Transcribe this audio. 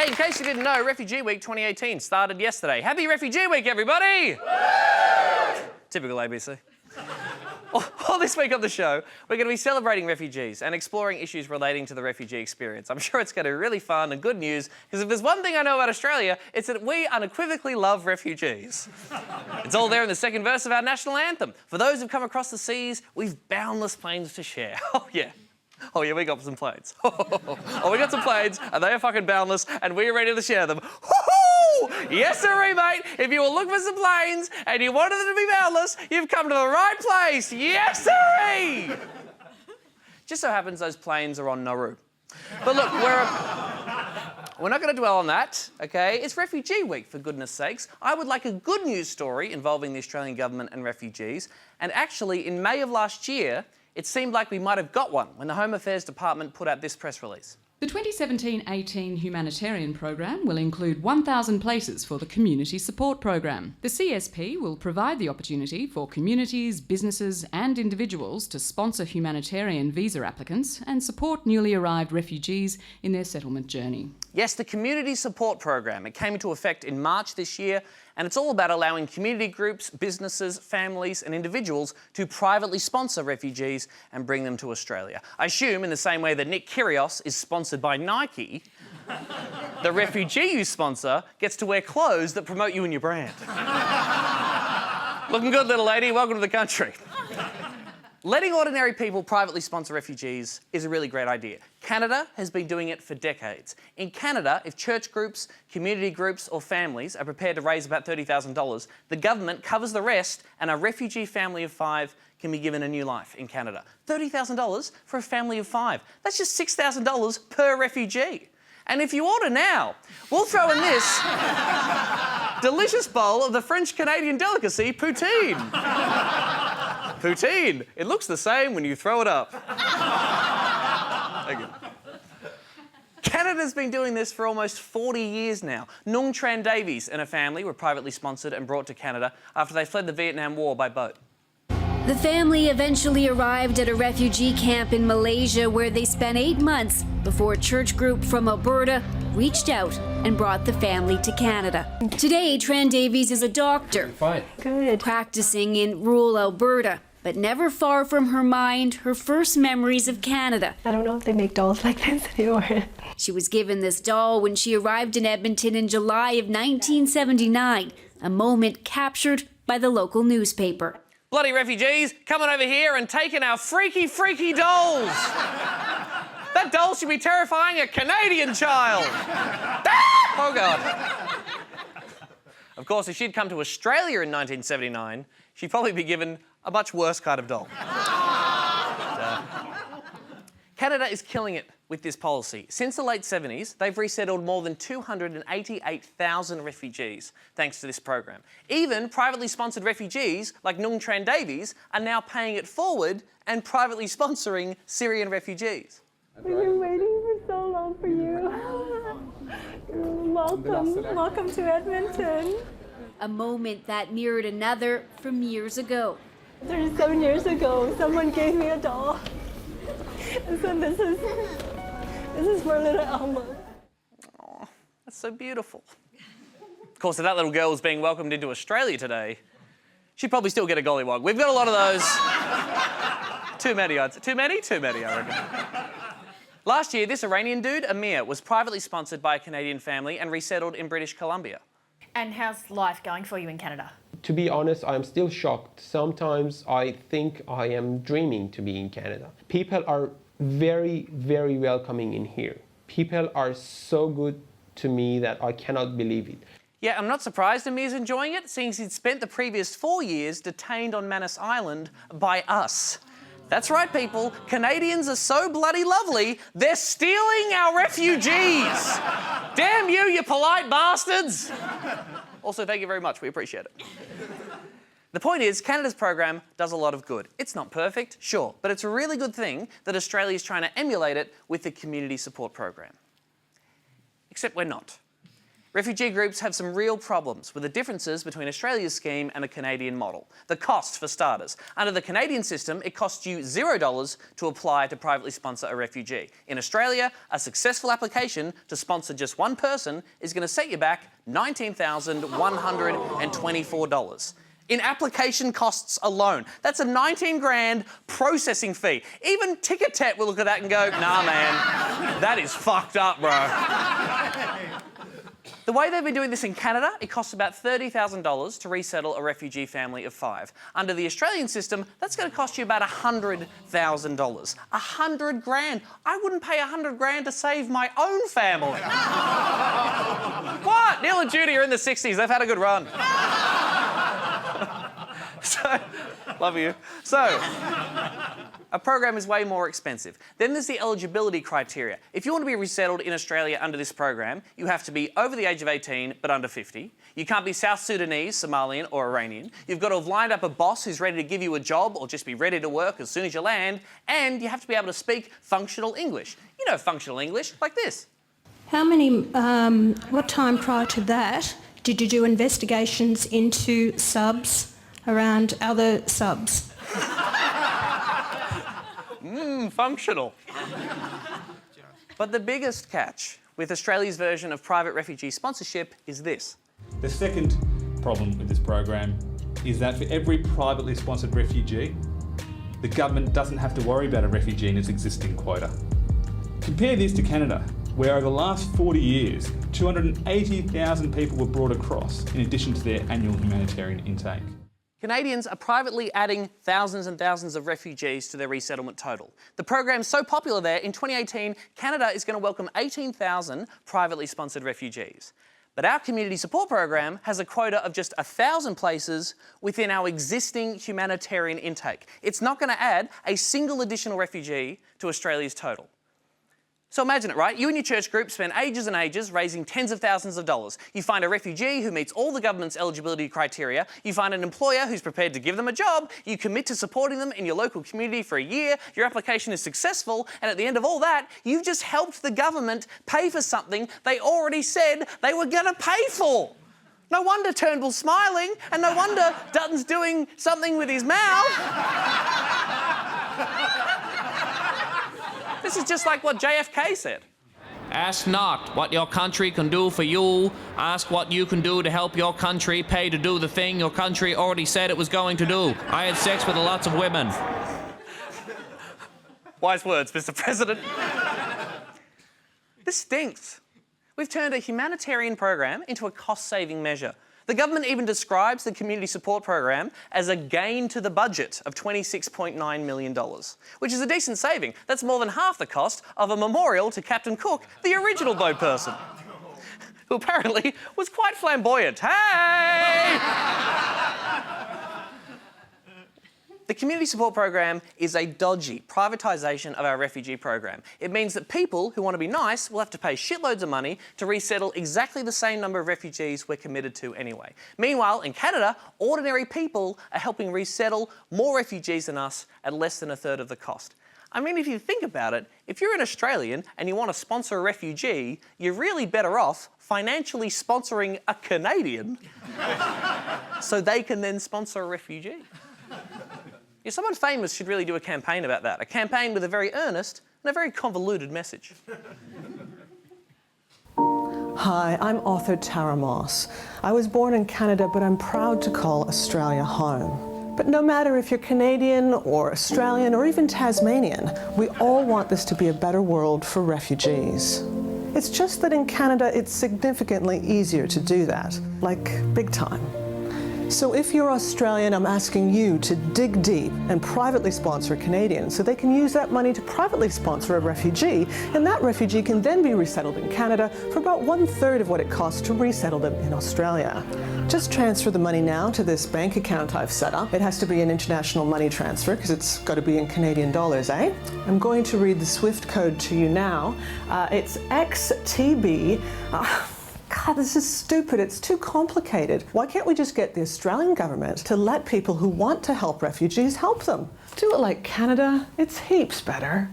Hey, in case you didn't know, Refugee Week 2018 started yesterday. Happy Refugee Week, everybody! Woo! Typical ABC. All this week on the show, we're going to be celebrating refugees and exploring issues relating to the refugee experience. I'm sure it's going to be really fun and good news, because if there's one thing I know about Australia, it's that we unequivocally love refugees. It's all there in the second verse of our national anthem. For those who've come across the seas, we've boundless plains to share. Oh, yeah. Oh, yeah, we got some planes. Oh, we got some planes, and they are fucking boundless, and we're ready to share them. Woohoo! Yes, sirree, mate. If you were looking for some planes and you wanted them to be boundless, you've come to the right place. Yes, sirree! Just so happens those planes are on Nauru. But look, we're not going to dwell on that, OK? It's Refugee Week, for goodness sakes. I would like a good news story involving the Australian government and refugees. And actually, in May of last year, it seemed like we might have got one when the Home Affairs Department put out this press release. The 2017-18 humanitarian program will include 1,000 places for the Community Support Program. The CSP will provide the opportunity for communities, businesses and individuals to sponsor humanitarian visa applicants and support newly arrived refugees in their settlement journey. Yes, the Community Support Program. It came into effect in March this year, and it's all about allowing community groups, businesses, families and individuals to privately sponsor refugees and bring them to Australia. I assume in the same way that Nick Kyrgios is sponsored by Nike, the refugee you sponsor gets to wear clothes that promote you and your brand. Looking good, little lady. Welcome to the country. Letting ordinary people privately sponsor refugees is a really great idea. Canada has been doing it for decades. In Canada, if church groups, community groups or families are prepared to raise about $30,000, the government covers the rest and a refugee family of 5 can be given a new life in Canada. $30,000 for a family of 5. That's just $6,000 per refugee. And if you order now, we'll throw in this delicious bowl of the French-Canadian delicacy, poutine. Poutine. It looks the same when you throw it up. Thank you. Canada's been doing this for almost 40 years now. Nung Tran Davies and her family were privately sponsored and brought to Canada after they fled the Vietnam War by boat. The family eventually arrived at a refugee camp in Malaysia where they spent 8 months before a church group from Alberta reached out and brought the family to Canada. Today, Tran Davies is a doctor. Fine. Good. Practicing in rural Alberta, but never far from her mind her first memories of Canada. I don't know if they make dolls like this anymore. She was given this doll when she arrived in Edmonton in July of 1979, a moment captured by the local newspaper. Bloody refugees coming over here and taking our freaky, freaky dolls. That doll should be terrifying a Canadian child. Oh, God. Of course, if she'd come to Australia in 1979, she'd probably be given a much worse kind of doll. Canada is killing it with this policy. Since the late 70s, they've resettled more than 288,000 refugees thanks to this program. Even privately sponsored refugees like Nung Tran Davies are now paying it forward and privately sponsoring Syrian refugees. We've been waiting for so long for you. Welcome to Edmonton. A moment that mirrored another from years ago. 37 years ago, someone gave me a doll. And so this is for little Alma. Oh, that's so beautiful. Of course, if that little girl was being welcomed into Australia today, she'd probably still get a gollywog. We've got a lot of those. Too many, I'd say. Too many? Too many, I reckon. Last year, this Iranian dude, Amir, was privately sponsored by a Canadian family and resettled in British Columbia. And how's life going for you in Canada? To be honest, I'm still shocked. Sometimes I think I am dreaming to be in Canada. People are very, very welcoming in here. People are so good to me that I cannot believe it. Yeah, I'm not surprised Amir's enjoying it, seeing he'd spent the previous 4 years detained on Manus Island by us. That's right, people. Canadians are so bloody lovely, they're stealing our refugees. Damn you, you polite bastards. Also, thank you very much. We appreciate it. The point is, Canada's program does a lot of good. It's not perfect, sure, but it's a really good thing that Australia's trying to emulate it with the Community Support Program. Except we're not. Refugee groups have some real problems with the differences between Australia's scheme and the Canadian model. The cost, for starters. Under the Canadian system, it costs you $0 to apply to privately sponsor a refugee. In Australia, a successful application to sponsor just one person is going to set you back $19,124. In application costs alone. That's a 19 grand processing fee. Even Ticketet will look at that and go, nah, man, that is fucked up, bro. The way they've been doing this in Canada, it costs about $30,000 to resettle a refugee family of 5. Under the Australian system, that's going to cost you about $100,000. 100 grand. I wouldn't pay 100 grand to save my own family. What? Neil and Judy are in the 60s. They've had a good run. So, love you. So, a program is way more expensive. Then there's the eligibility criteria. If you want to be resettled in Australia under this program, you have to be over the age of 18 but under 50. You can't be South Sudanese, Somalian or Iranian. You've got to have lined up a boss who's ready to give you a job or just be ready to work as soon as you land. And you have to be able to speak functional English. You know functional English, like this. What time prior to that did you do investigations into subs around other subs? Functional. But the biggest catch with Australia's version of private refugee sponsorship is this. The second problem with this program is that for every privately sponsored refugee, the government doesn't have to worry about a refugee in its existing quota. Compare this to Canada, where over the last 40 years, 280,000 people were brought across in addition to their annual humanitarian intake. Canadians are privately adding thousands and thousands of refugees to their resettlement total. The program's so popular there, in 2018, Canada is going to welcome 18,000 privately sponsored refugees. But our community support program has a quota of just 1,000 places within our existing humanitarian intake. It's not going to add a single additional refugee to Australia's total. So imagine it, right? You and your church group spend ages and ages raising tens of thousands of dollars. You find a refugee who meets all the government's eligibility criteria. You find an employer who's prepared to give them a job. You commit to supporting them in your local community for a year. Your application is successful. And at the end of all that, you've just helped the government pay for something they already said they were going to pay for. No wonder Turnbull's smiling, and no wonder Dutton's doing something with his mouth. This is just like what JFK said. Ask not what your country can do for you. Ask what you can do to help your country pay to do the thing your country already said it was going to do. I had sex with lots of women. Wise words, Mr. President. This stinks. We've turned a humanitarian program into a cost-saving measure. The government even describes the community support program as a gain to the budget of $26.9 million, which is a decent saving. That's more than half the cost of a memorial to Captain Cook, the original boat person, who apparently was quite flamboyant. Hey! The community support program is a dodgy privatisation of our refugee program. It means that people who want to be nice will have to pay shitloads of money to resettle exactly the same number of refugees we're committed to anyway. Meanwhile, in Canada, ordinary people are helping resettle more refugees than us at less than a third of the cost. I mean, if you think about it, if you're an Australian and you want to sponsor a refugee, you're really better off financially sponsoring a Canadian so they can then sponsor a refugee. Yeah, someone famous should really do a campaign about that. A campaign with a very earnest and a very convoluted message. Hi, I'm author Tara Moss. I was born in Canada, but I'm proud to call Australia home. But no matter if you're Canadian or Australian or even Tasmanian, we all want this to be a better world for refugees. It's just that in Canada, it's significantly easier to do that, like big time. So if you're Australian, I'm asking you to dig deep and privately sponsor a Canadian so they can use that money to privately sponsor a refugee, and that refugee can then be resettled in Canada for about 1/3 of what it costs to resettle them in Australia. Just transfer the money now to this bank account I've set up. It has to be an international money transfer because it's got to be in Canadian dollars, eh? I'm going to read the SWIFT code to you now. It's XTB. God, this is stupid. It's too complicated. Why can't we just get the Australian government to let people who want to help refugees help them? Do it like Canada. It's heaps better.